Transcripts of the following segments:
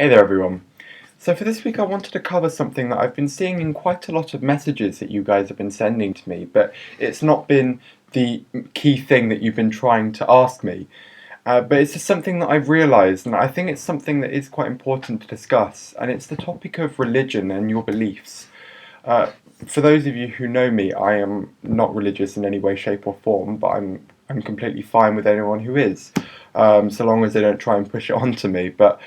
Hey there everyone. So for this week I wanted to cover something that I've been seeing in quite a lot of messages that you guys have been sending to me, but it's not been the key thing that you've been trying to ask me. But it's just something that I've realised, and I think it's something that is quite important to discuss, and it's the topic of religion and your beliefs. Uh, for those of you who know me, I am not religious in any way, shape or form, but I'm completely fine with anyone who is, so long as they don't try and push it onto me. But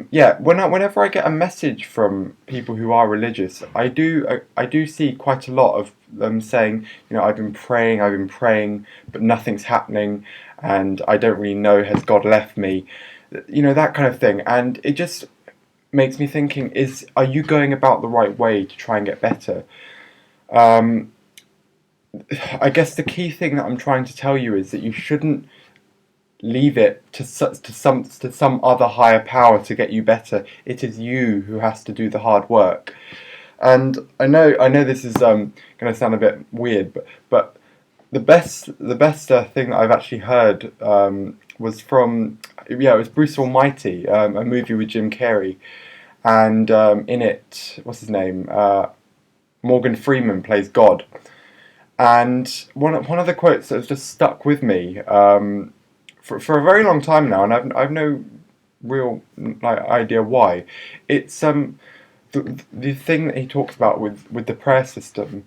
yeah, whenever I get a message from people who are religious, I do see quite a lot of them saying, I've been praying, but nothing's happening, and I don't really know, has God left me? That kind of thing, and it just makes me thinking: are you going about the right way to try and get better? Um, I guess the key thing that I'm trying to tell you is that you shouldn't leave it to some other higher power to get you better. It is you who has to do the hard work. And I know this is going to sound a bit weird, but the best thing that I've actually heard was from, it was Bruce Almighty, a movie with Jim Carrey, and in it, what's his name? Morgan Freeman plays God, and one of the quotes that has just stuck with me. For a very long time now, and I've no real idea why. It's the thing that he talks about with the prayer system,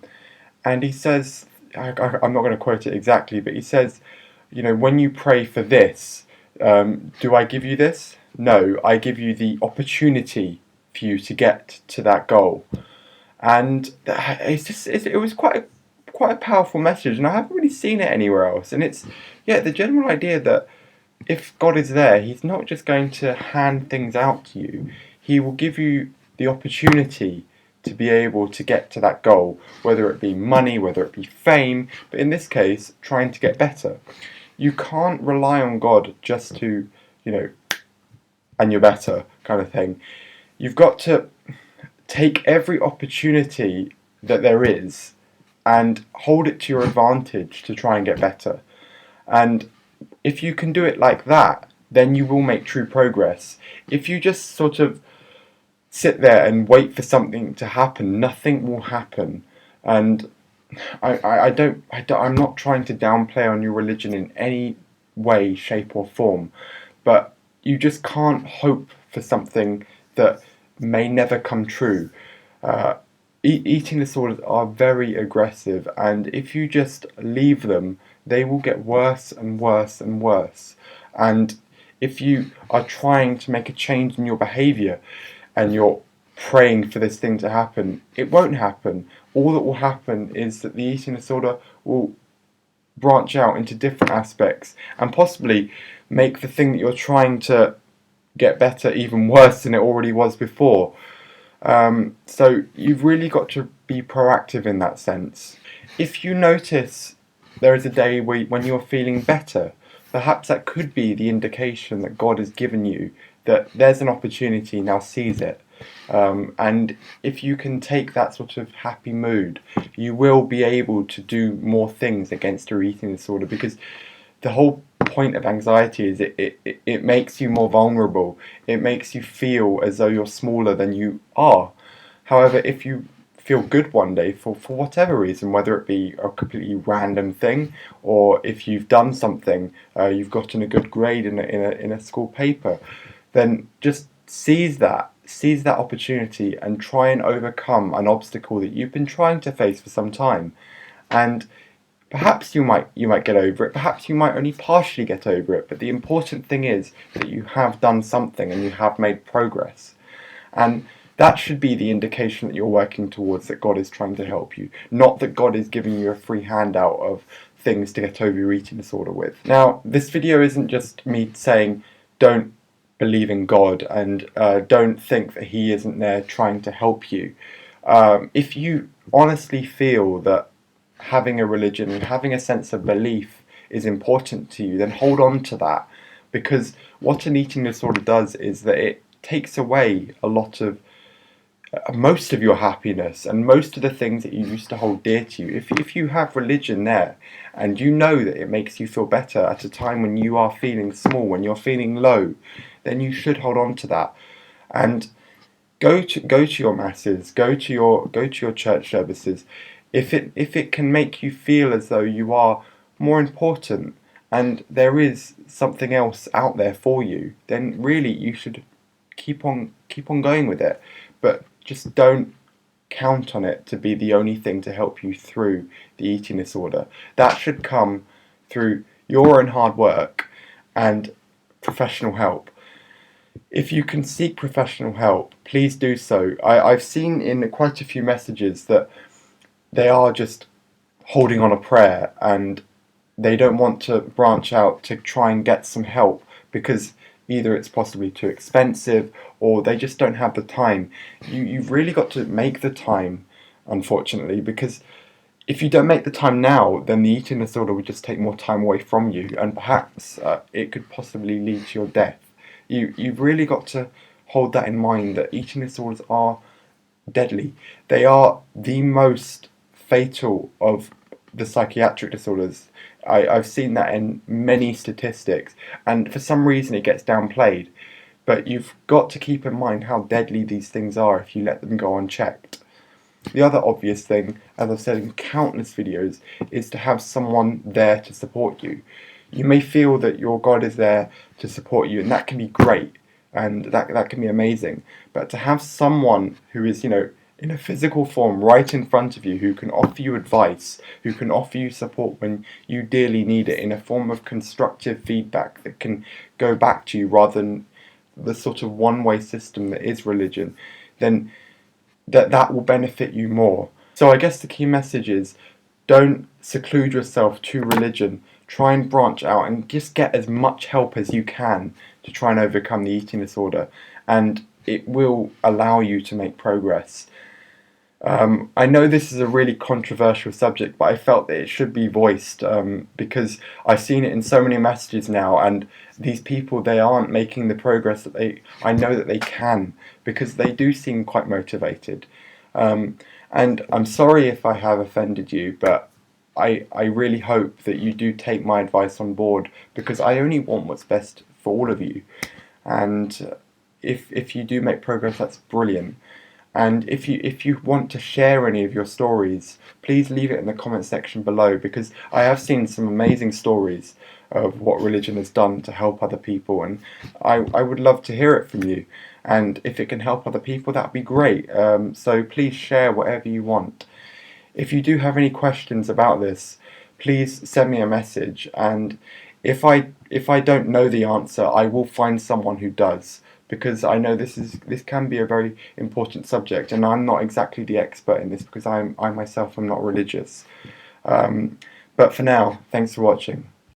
and he says, I'm not going to quote it exactly, but he says, when you pray for this, do I give you this? No, I give you the opportunity for you to get to that goal. And it was quite a powerful message, and I haven't really seen it anywhere else. And it's the general idea that if God is there, He's not just going to hand things out to you. He will give you the opportunity to be able to get to that goal, whether it be money, whether it be fame, but in this case, trying to get better. You can't rely on God just to, and you're better kind of thing. You've got to take every opportunity that there is and hold it to your advantage to try and get better. And if you can do it like that, then you will make true progress. If you just sort of sit there and wait for something to happen, nothing will happen. And I'm not trying to downplay on your religion in any way, shape or form, but you just can't hope for something that may never come true. Eating disorders are very aggressive, and if you just leave them, they will get worse and worse and worse. And if you are trying to make a change in your behaviour and you're praying for this thing to happen, it won't happen. All that will happen is that the eating disorder will branch out into different aspects and possibly make the thing that you're trying to get better even worse than it already was before. So you've really got to be proactive in that sense. If you notice there is a day when you're feeling better, perhaps that could be the indication that God has given you that there's an opportunity, now seize it. And if you can take that sort of happy mood, you will be able to do more things against your eating disorder, because the whole point of anxiety is it makes you more vulnerable. It makes you feel as though you're smaller than you are. However, if you feel good one day for whatever reason, whether it be a completely random thing, or if you've done something, you've gotten a good grade in a school paper, then just seize that opportunity and try and overcome an obstacle that you've been trying to face for some time. And perhaps you might get over it, perhaps you might only partially get over it, but the important thing is that you have done something and you have made progress. And that should be the indication that you're working towards that God is trying to help you, not that God is giving you a free handout of things to get over your eating disorder with. Now, this video isn't just me saying don't believe in God and don't think that He isn't there trying to help you. If you honestly feel that having a religion and having a sense of belief is important to you, then hold on to that, because what an eating disorder does is that it takes away most of your happiness and most of the things that you used to hold dear to you. If you have religion there and you know that it makes you feel better at a time when you are feeling small, when you're feeling low, then you should hold on to that. And go to your masses, go to your church services. If it can make you feel as though you are more important and there is something else out there for you, then really you should keep on going with it. But just don't count on it to be the only thing to help you through the eating disorder. That should come through your own hard work and professional help. If you can seek professional help, please do so. I've seen in quite a few messages that they are just holding on a prayer and they don't want to branch out to try and get some help because either it's possibly too expensive or they just don't have the time. You've really got to make the time, unfortunately, because if you don't make the time now, then the eating disorder would just take more time away from you, and perhaps it could possibly lead to your death. You've really got to hold that in mind, that eating disorders are deadly. They are the most fatal of the psychiatric disorders. I've seen that in many statistics, and for some reason it gets downplayed. But you've got to keep in mind how deadly these things are if you let them go unchecked. The other obvious thing, as I've said in countless videos, is to have someone there to support you. You may feel that your God is there to support you, and that can be great, and that can be amazing. But to have someone who is, in a physical form right in front of you, who can offer you advice, who can offer you support when you dearly need it, in a form of constructive feedback that can go back to you rather than the sort of one-way system that is religion, then that will benefit you more. So I guess the key message is, don't seclude yourself to religion. Try and branch out and just get as much help as you can to try and overcome the eating disorder, and it will allow you to make progress. I know this is a really controversial subject, but I felt that it should be voiced because I've seen it in so many messages now, and these people, they aren't making the progress that I know that they can, because they do seem quite motivated. And I'm sorry if I have offended you, but I really hope that you do take my advice on board, because I only want what's best for all of you. And if you do make progress, that's brilliant. And if you want to share any of your stories, please leave it in the comment section below, because I have seen some amazing stories of what religion has done to help other people, and I would love to hear it from you. And if it can help other people, that would be great. So please share whatever you want. If you do have any questions about this, please send me a message, and if I don't know the answer, I will find someone who does, because I know this can be a very important subject, and I'm not exactly the expert in this because I myself am not religious. But for now, thanks for watching.